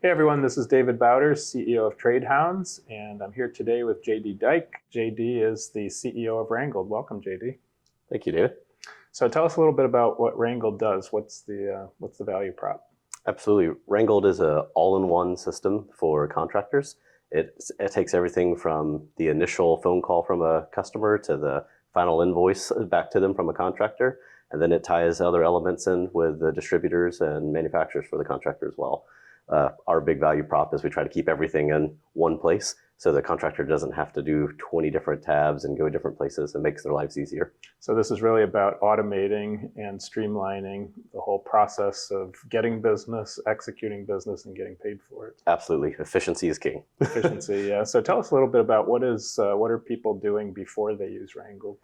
Hey everyone, this is David Bauders, CEO of Trade Hounds, and I'm here today with JD Dyke. JD is the CEO of WRANGLD. Welcome, JD. Thank you, David. So tell us a little bit about what WRANGLD does. What's the value prop? Absolutely. WRANGLD is an all-in-one system for contractors. It takes everything from the initial phone call from a customer to the final invoice back to them from a contractor, and then it ties other elements in with the distributors and manufacturers for the contractor as well. Our big value prop is we try to keep everything in one place so the contractor doesn't have to do 20 different tabs and go different places. It makes their lives easier. So this is really about automating and streamlining the whole process of getting business, executing business, and getting paid for it. Absolutely. Efficiency is king. Efficiency, yeah. So tell us a little bit about what are people doing before they use WRANGLD?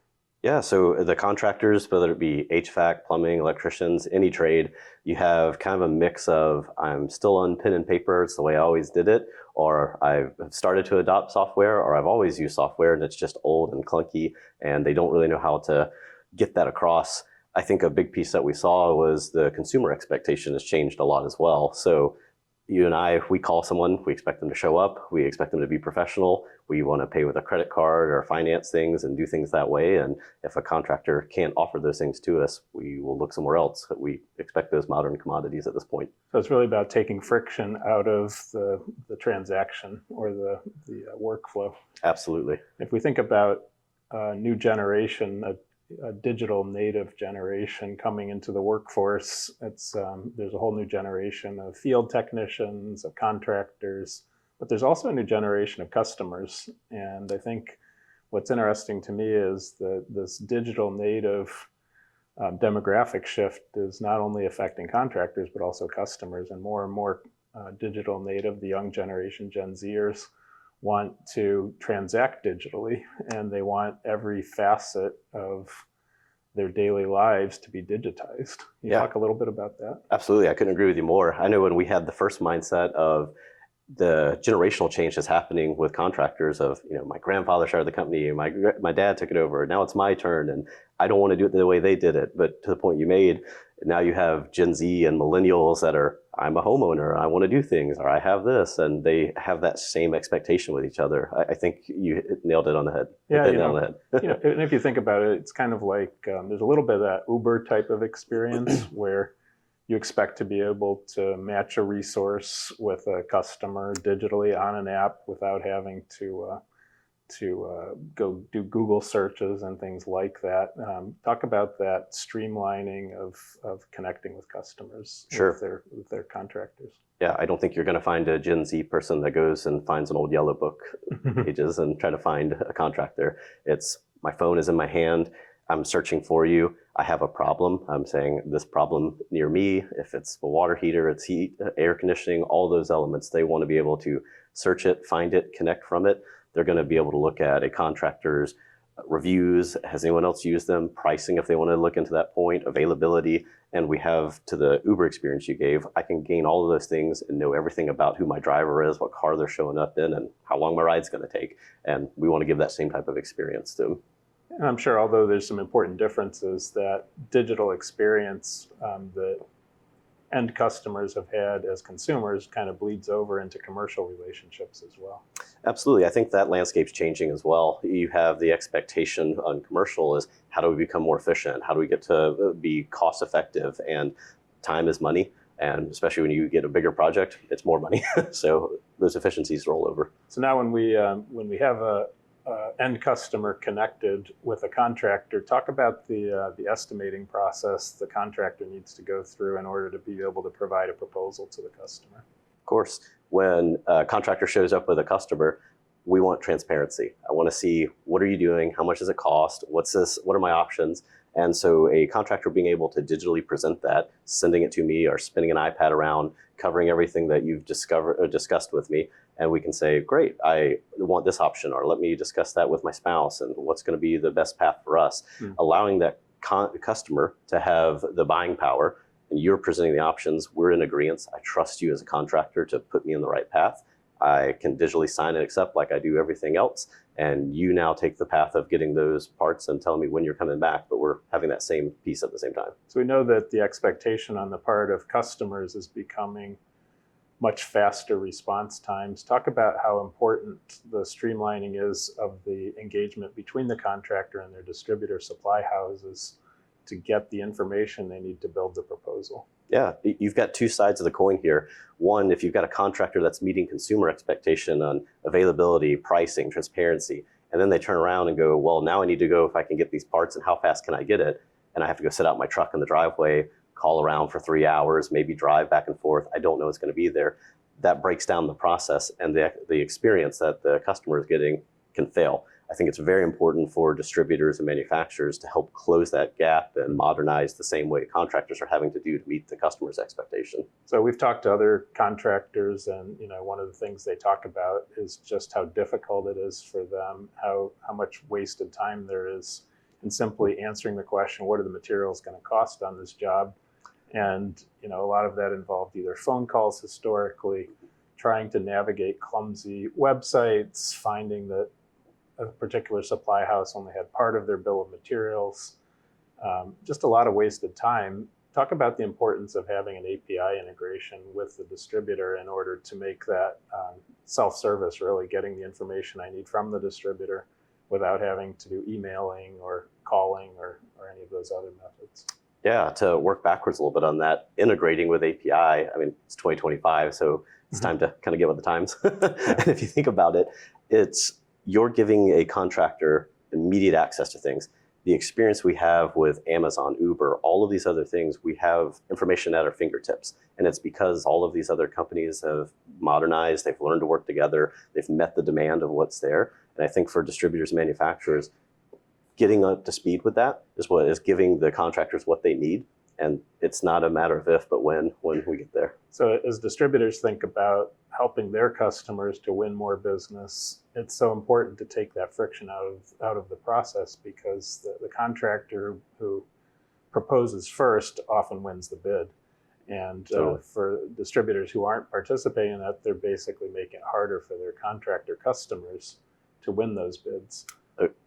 Yeah, so the contractors, whether it be HVAC, plumbing, electricians, any trade, you have kind of a mix of I'm still on pen and paper, it's the way I always did it, or I've started to adopt software, or I've always used software and it's just old and clunky and they don't really know how to get that across. I think a big piece that we saw was the consumer expectation has changed a lot as well. So you and I, if we call someone, we expect them to show up, we expect them to be professional, we want to pay with a credit card or finance things and do things that way. And if a contractor can't offer those things to us, we will look somewhere else. We expect those modern commodities at this point. So it's really about taking friction out of the transaction or the workflow. Absolutely. If we think about a new generation, a digital native generation coming into the workforce, there's a whole new generation of field technicians, of contractors, but there's also a new generation of customers. And I think what's interesting to me is that this digital native demographic shift is not only affecting contractors, but also customers, and more digital native, the young generation, Gen Zers, want to transact digitally, and they want every facet of their daily lives to be digitized. Can you talk a little bit about that? Absolutely. I couldn't agree with you more. I know when we had the first mindset of the generational change that's happening with contractors of, my grandfather started the company, my dad took it over, now it's my turn, and I don't want to do it the way they did it. But to the point you made, now you have Gen Z and millennials that are, I'm a homeowner, I want to do things, or I have this, and they have that same expectation with each other. I think you nailed it on the head. Yeah, and if you think about it, it's kind of like there's a little bit of that Uber type of experience where you expect to be able to match a resource with a customer digitally on an app without having to go do Google searches and things like that. Talk about that streamlining of connecting with customers. Sure. with their contractors. Yeah, I don't think you're going to find a Gen Z person that goes and finds an old yellow book pages and try to find a contractor. It's my phone is in my hand. I'm searching for you. I have a problem. I'm saying this problem near me. If it's a water heater, it's heat, air conditioning, all those elements. They want to be able to search it, find it, connect from it. They're going to be able to look at a contractor's reviews. Has anyone else used them? Pricing, if they want to look into that point, availability. And we have, to the Uber experience you gave, I can gain all of those things and know everything about who my driver is, what car they're showing up in, and how long my ride's going to take. And we want to give that same type of experience to them. And I'm sure, although there's some important differences, that digital experience that end customers have had as consumers kind of bleeds over into commercial relationships as well. Absolutely. I think that landscape's changing as well. You have the expectation on commercial is how do we become more efficient? How do we get to be cost effective? And time is money. And especially when you get a bigger project, it's more money. So those efficiencies roll over. So now when we have a end customer connected with a contractor, talk about the estimating process the contractor needs to go through in order to be able to provide a proposal to the customer. Of course, when a contractor shows up with a customer, we want transparency. I want to see, what are you doing? How much does it cost? What's this? What are my options? And so a contractor being able to digitally present that, sending it to me or spinning an iPad around, covering everything that you've discussed with me, and we can say, great, I want this option, or let me discuss that with my spouse and what's going to be the best path for us. Allowing that customer to have the buying power, and you're presenting the options, we're in agreement. I trust you as a contractor to put me in the right path. I can digitally sign and accept like I do everything else. And you now take the path of getting those parts and telling me when you're coming back, but we're having that same piece at the same time. So we know that the expectation on the part of customers is becoming much faster response times. Talk about how important the streamlining is of the engagement between the contractor and their distributor supply houses to get the information they need to build the proposal. Yeah, you've got two sides of the coin here. One, if you've got a contractor that's meeting consumer expectation on availability, pricing, transparency, and then they turn around and go, well, now I need to go if I can get these parts and how fast can I get it? And I have to go sit out my truck in the driveway, call around for 3 hours, maybe drive back and forth. I don't know it's going to be there. That breaks down the process, and the experience that the customer is getting can fail. I think it's very important for distributors and manufacturers to help close that gap and modernize the same way contractors are having to do to meet the customer's expectation. So we've talked to other contractors, and one of the things they talk about is just how difficult it is for them, how much wasted time there is in simply answering the question, what are the materials going to cost on this job? And a lot of that involved either phone calls historically, trying to navigate clumsy websites, finding that a particular supply house only had part of their bill of materials, just a lot of wasted time. Talk about the importance of having an API integration with the distributor in order to make that self-service, really getting the information I need from the distributor without having to do emailing or calling or any of those other methods. Yeah, to work backwards a little bit on that, integrating with API, I mean, it's 2025, so it's time to kind of get with the times. And if you think about it, you're giving a contractor immediate access to things. The experience we have with Amazon, Uber, all of these other things, we have information at our fingertips. And it's because all of these other companies have modernized, they've learned to work together, they've met the demand of what's there. And I think for distributors and manufacturers, getting up to speed with that is what is giving the contractors what they need. And it's not a matter of if, but when we get there. So as distributors think about helping their customers to win more business, it's so important to take that friction out of the process, because the contractor who proposes first often wins the bid. And for distributors who aren't participating in that, they're basically making it harder for their contractor customers to win those bids.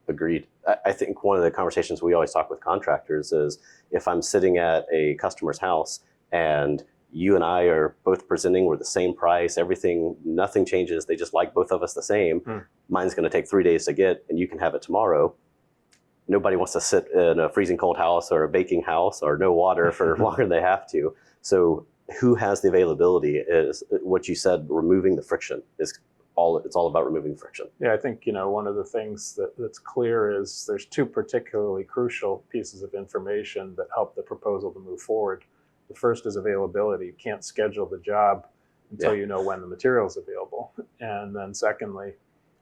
Agreed. I think one of the conversations we always talk with contractors is, if I'm sitting at a customer's house and you and I are both presenting, we're the same price, everything, nothing changes, they just like both of us the same, mine's going to take 3 days to get and you can have it tomorrow. Nobody wants to sit in a freezing cold house or a baking house or no water for longer than they have to. So who has the availability is what you said, removing the friction is it's all about removing friction. Yeah, I think one of the things that's clear is there's two particularly crucial pieces of information that help the proposal to move forward. The first is availability. You can't schedule the job until you know when the material is available. And then secondly,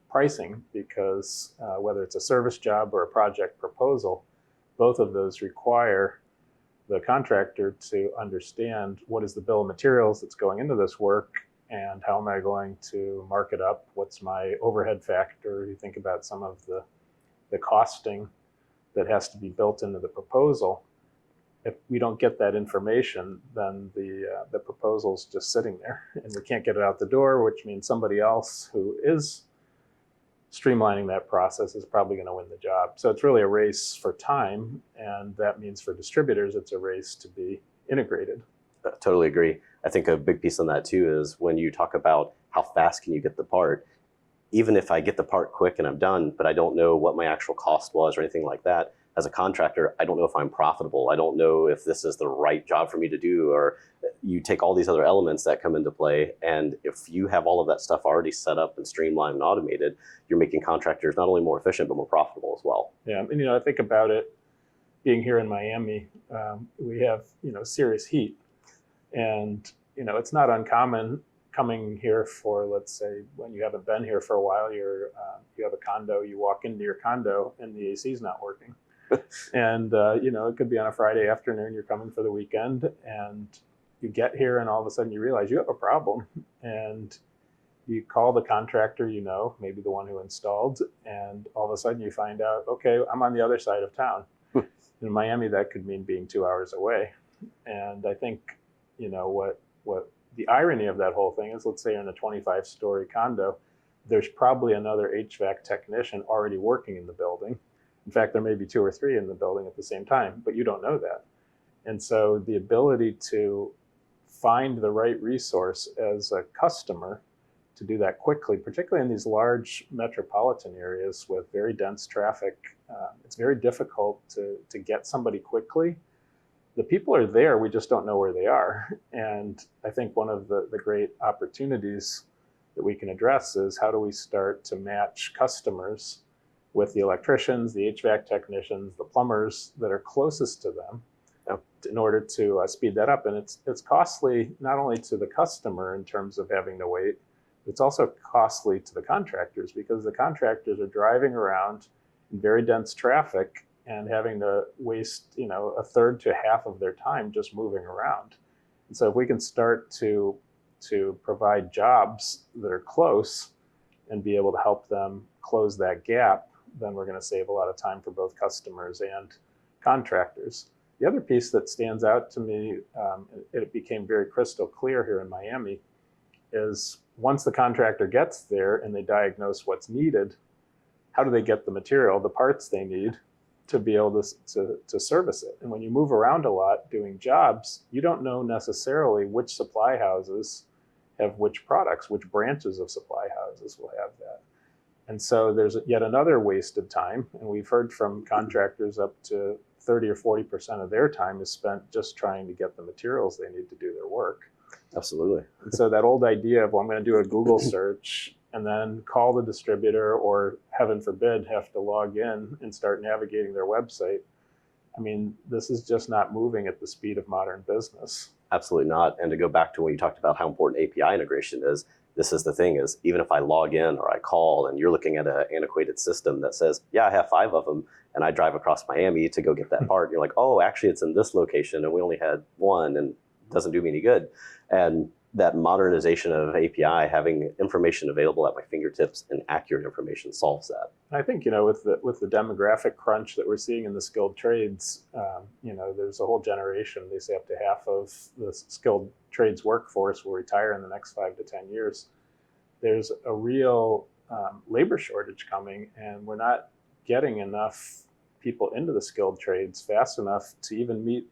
pricing, because whether it's a service job or a project proposal, both of those require the contractor to understand what is the bill of materials that's going into this work, and how am I going to mark it up? What's my overhead factor? You think about some of the costing that has to be built into the proposal. If we don't get that information, then the proposal's just sitting there, and we can't get it out the door, which means somebody else who is streamlining that process is probably going to win the job. So it's really a race for time, and that means for distributors, it's a race to be integrated. Totally agree. I think a big piece on that too is when you talk about how fast can you get the part, even if I get the part quick and I'm done, but I don't know what my actual cost was or anything like that, as a contractor, I don't know if I'm profitable. I don't know if this is the right job for me to do, or you take all these other elements that come into play. And if you have all of that stuff already set up and streamlined and automated, you're making contractors not only more efficient, but more profitable as well. Yeah, and I think about it, being here in Miami, we have, serious heat. And, it's not uncommon coming here for, let's say, when you haven't been here for a while, you have a condo, you walk into your condo and the AC is not working. And, it could be on a Friday afternoon, you're coming for the weekend, and you get here and all of a sudden you realize you have a problem. And you call the contractor, maybe the one who installed, and all of a sudden you find out, okay, I'm on the other side of town. In Miami, that could mean being 2 hours away. And I think, what the irony of that whole thing is, let's say you're in a 25-story condo, there's probably another HVAC technician already working in the building. In fact, there may be 2 or 3 in the building at the same time, but you don't know that. And so the ability to find the right resource as a customer to do that quickly, particularly in these large metropolitan areas with very dense traffic. It's very difficult to get somebody quickly. The people are there, we just don't know where they are. And I think one of the great opportunities that we can address is how do we start to match customers with the electricians, the HVAC technicians, the plumbers that are closest to them in order to speed that up. And it's costly not only to the customer in terms of having to wait, it's also costly to the contractors because the contractors are driving around in very dense traffic and having to waste, a third to half of their time just moving around. And so if we can start to provide jobs that are close and be able to help them close that gap, then we're going to save a lot of time for both customers and contractors. The other piece that stands out to me, it became very crystal clear here in Miami, is once the contractor gets there and they diagnose what's needed, how do they get the material, the parts they need to be able to service it? And when you move around a lot doing jobs, you don't know necessarily which supply houses have which products, which branches of supply houses will have that. And so there's yet another wasted time. And we've heard from contractors up to 30 or 40% of their time is spent just trying to get the materials they need to do their work. Absolutely. And so that old idea of, well, I'm going to do a Google search and then call the distributor or, heaven forbid, have to log in and start navigating their website. I mean, this is just not moving at the speed of modern business. Absolutely not. And to go back to when you talked about how important API integration is, this is the thing is, even if I log in or I call and you're looking at an antiquated system that says, yeah, I have 5 of them, and I drive across Miami to go get that part, you're like, oh, actually it's in this location and we only had 1 and it doesn't do me any good. And that modernization of API, having information available at my fingertips and accurate information solves that. And I think, with the demographic crunch that we're seeing in the skilled trades, there's a whole generation, they say up to half of the skilled trades workforce will retire in the next 5 to 10 years. There's a real labor shortage coming, and we're not getting enough people into the skilled trades fast enough to even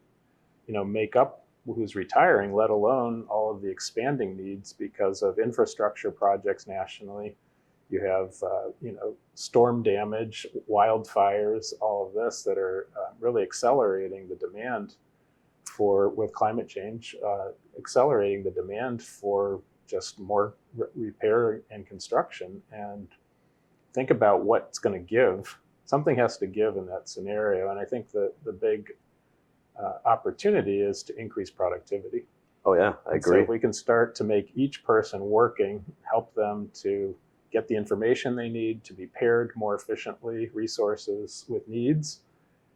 make up who's retiring, let alone all of the expanding needs because of infrastructure projects nationally. You have, storm damage, wildfires, all of this that are really accelerating the demand with climate change, accelerating the demand for just more repair and construction. And think about what's going to give. Something has to give in that scenario. And I think that the big opportunity is to increase productivity. Oh yeah, I agree. So if we can start to make each person working, help them to get the information they need to be paired more efficiently, resources with needs,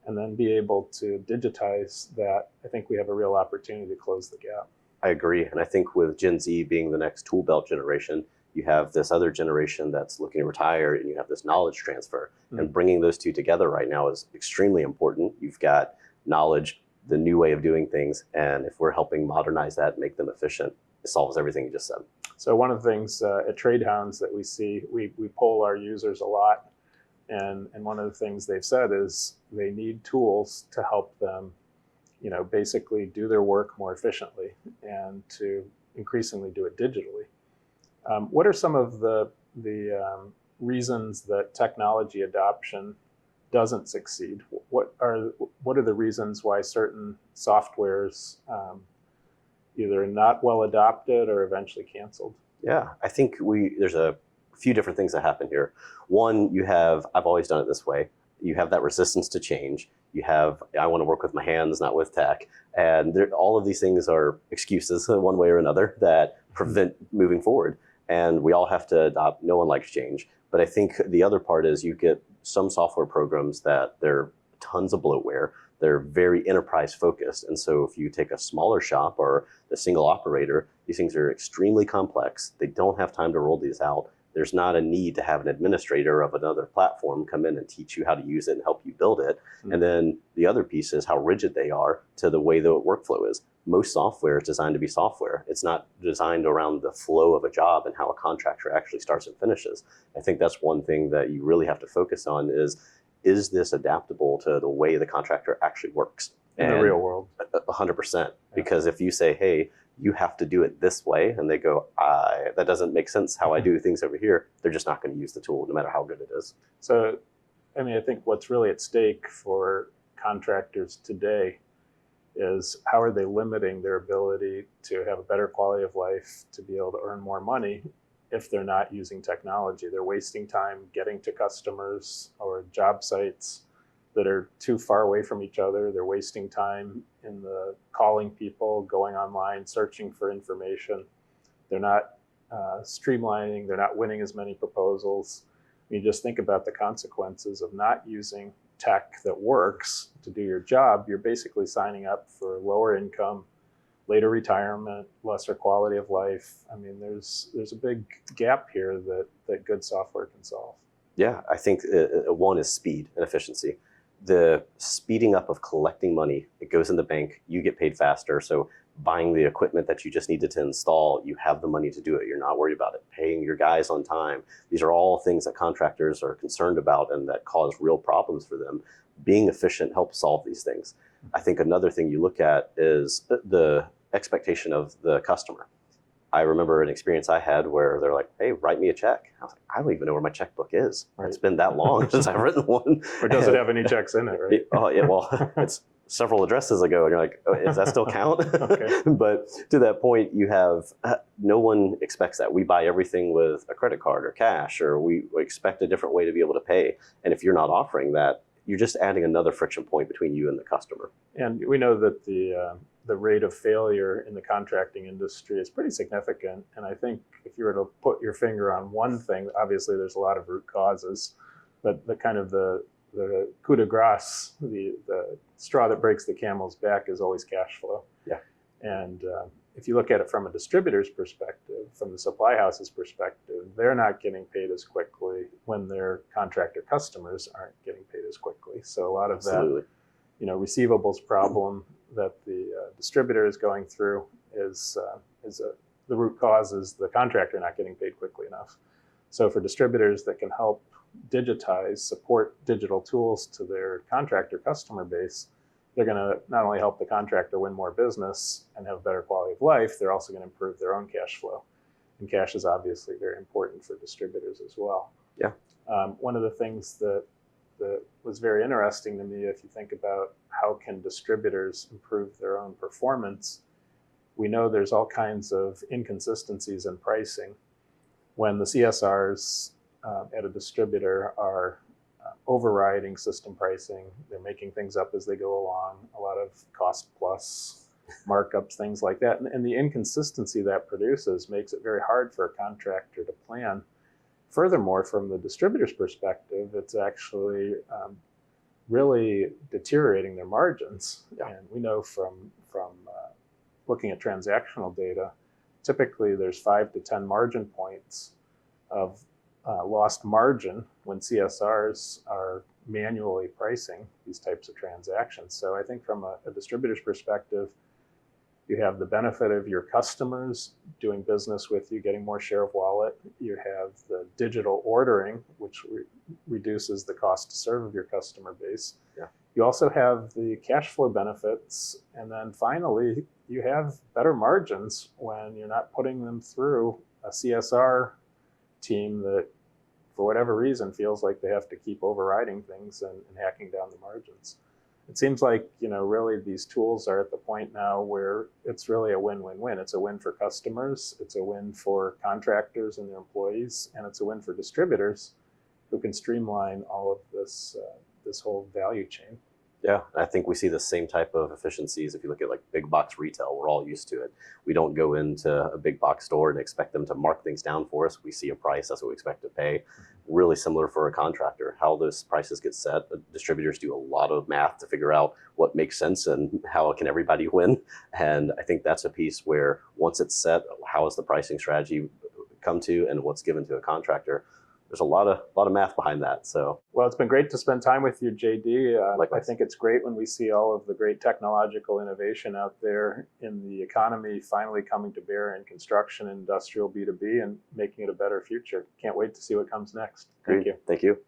and then be able to digitize that, I think we have a real opportunity to close the gap. I agree. And I think with Gen Z being the next tool belt generation, you have this other generation that's looking to retire and you have this knowledge transfer. And bringing those two together right now is extremely important. You've got knowledge, the new way of doing things, and if we're helping modernize that, make them efficient, it solves everything you just said. So one of the things at Trade Hounds that we see, we poll our users a lot, and one of the things they've said is they need tools to help them, basically do their work more efficiently and to increasingly do it digitally. What are some of the reasons that technology adoption doesn't succeed? What are the reasons why certain softwares either not well adopted or eventually canceled? Yeah, I think there's a few different things that happen here. One, I've always done it this way. You have that resistance to change. You have, I want to work with my hands, not with tech. And all of these things are excuses one way or another that prevent moving forward. And we all have to adopt. No one likes change. But I think the other part is you get some software programs that they're tons of bloatware. They're very enterprise focused. And so if you take a smaller shop or a single operator, these things are extremely complex. They don't have time to roll these out. There's not a need to have an administrator of another platform come in and teach you how to use it and help you build it. Mm-hmm. And then the other piece is how rigid they are to the way the workflow is. Most software is designed to be software. It's not designed around the flow of a job and how a contractor actually starts and finishes. I think that's one thing that you really have to focus on is this adaptable to the way the contractor actually works? In the real world. 100%. Because if you say, hey, you have to do it this way, and they go, that doesn't make sense how I do things over here, they're just not going to use the tool no matter how good it is. So, I mean, I think what's really at stake for contractors today is how are they limiting their ability to have a better quality of life, to be able to earn more money if they're not using technology. They're wasting time getting to customers or job sites that are too far away from each other. They're wasting time in the calling people, going online, searching for information. They're not streamlining, they're not winning as many proposals. You just think about the consequences of not using tech that works to do your job. You're basically signing up for lower income, later retirement, lesser quality of life. I mean, there's a big gap here that good software can solve. Yeah, I think one is speed and efficiency. The speeding up of collecting money, it goes in the bank, you get paid faster. So buying the equipment that you just needed to install, you have the money to do it. You're not worried about it. Paying your guys on time. These are all things that contractors are concerned about and that cause real problems for them. Being efficient helps solve these things. I think another thing you look at is the expectation of the customer. I remember an experience I had where they're like, hey, write me a check. I was like, I don't even know where my checkbook is. Right. It's been that long since I've written one. Or does it have any checks in it, right? Oh, yeah, well, it's several addresses ago, and you're like, oh, does that still count? Okay. But to that point, you have, no one expects that. We buy everything with a credit card or cash, or we expect a different way to be able to pay. And if you're not offering that, you're just adding another friction point between you and the customer. And we know that the rate of failure in the contracting industry is pretty significant. And I think if you were to put your finger on one thing, obviously there's a lot of root causes, but the kind of the coup de grace, the straw that breaks the camel's back is always cash flow. Yeah. And if you look at it from a distributor's perspective, from the supply house's perspective, they're not getting paid as quickly when their contractor customers aren't getting paid as quickly. So a lot of Absolutely. that, receivables problem that the distributor is going through is the root cause is the contractor not getting paid quickly enough. So for distributors that can help digitize, support digital tools to their contractor customer base, they're going to not only help the contractor win more business and have better quality of life, they're also going to improve their own cash flow. And cash is obviously very important for distributors as well. Yeah. One of the things that was very interesting to me, if you think about how can distributors improve their own performance, we know there's all kinds of inconsistencies in pricing. When the CSRs at a distributor are overriding system pricing, they're making things up as they go along, a lot of cost plus markups, things like that. And the inconsistency that produces makes it very hard for a contractor to plan. Furthermore, from the distributor's perspective, it's actually really deteriorating their margins. Yeah. And we know from looking at transactional data, typically there's 5 to 10 margin points of lost margin when CSRs are manually pricing these types of transactions. So I think from a distributor's perspective, you have the benefit of your customers doing business with you, getting more share of wallet. You have the digital ordering, which reduces the cost to serve of your customer base. Yeah. You also have the cash flow benefits. And then finally, you have better margins when you're not putting them through a CSR team that, for whatever reason, feels like they have to keep overriding things and hacking down the margins. It seems like, really these tools are at the point now where it's really a win-win-win. It's a win for customers, it's a win for contractors and their employees, and it's a win for distributors who can streamline all of this whole value chain. Yeah, I think we see the same type of efficiencies if you look at like big box retail. We're all used to it. We don't go into a big box store and expect them to mark things down for us. We see a price, that's what we expect to pay. Really similar for a contractor. How those prices get set, the distributors do a lot of math to figure out what makes sense and how can everybody win. And I think that's a piece where once it's set, how is the pricing strategy come to and what's given to a contractor? There's a lot of math behind that. So, well, it's been great to spend time with you, JD. I Likewise. think it's great when we see all of the great technological innovation out there in the economy finally coming to bear in construction, industrial, B2B, and making it a better future. Can't wait to see what comes next. Thank you. Thank you.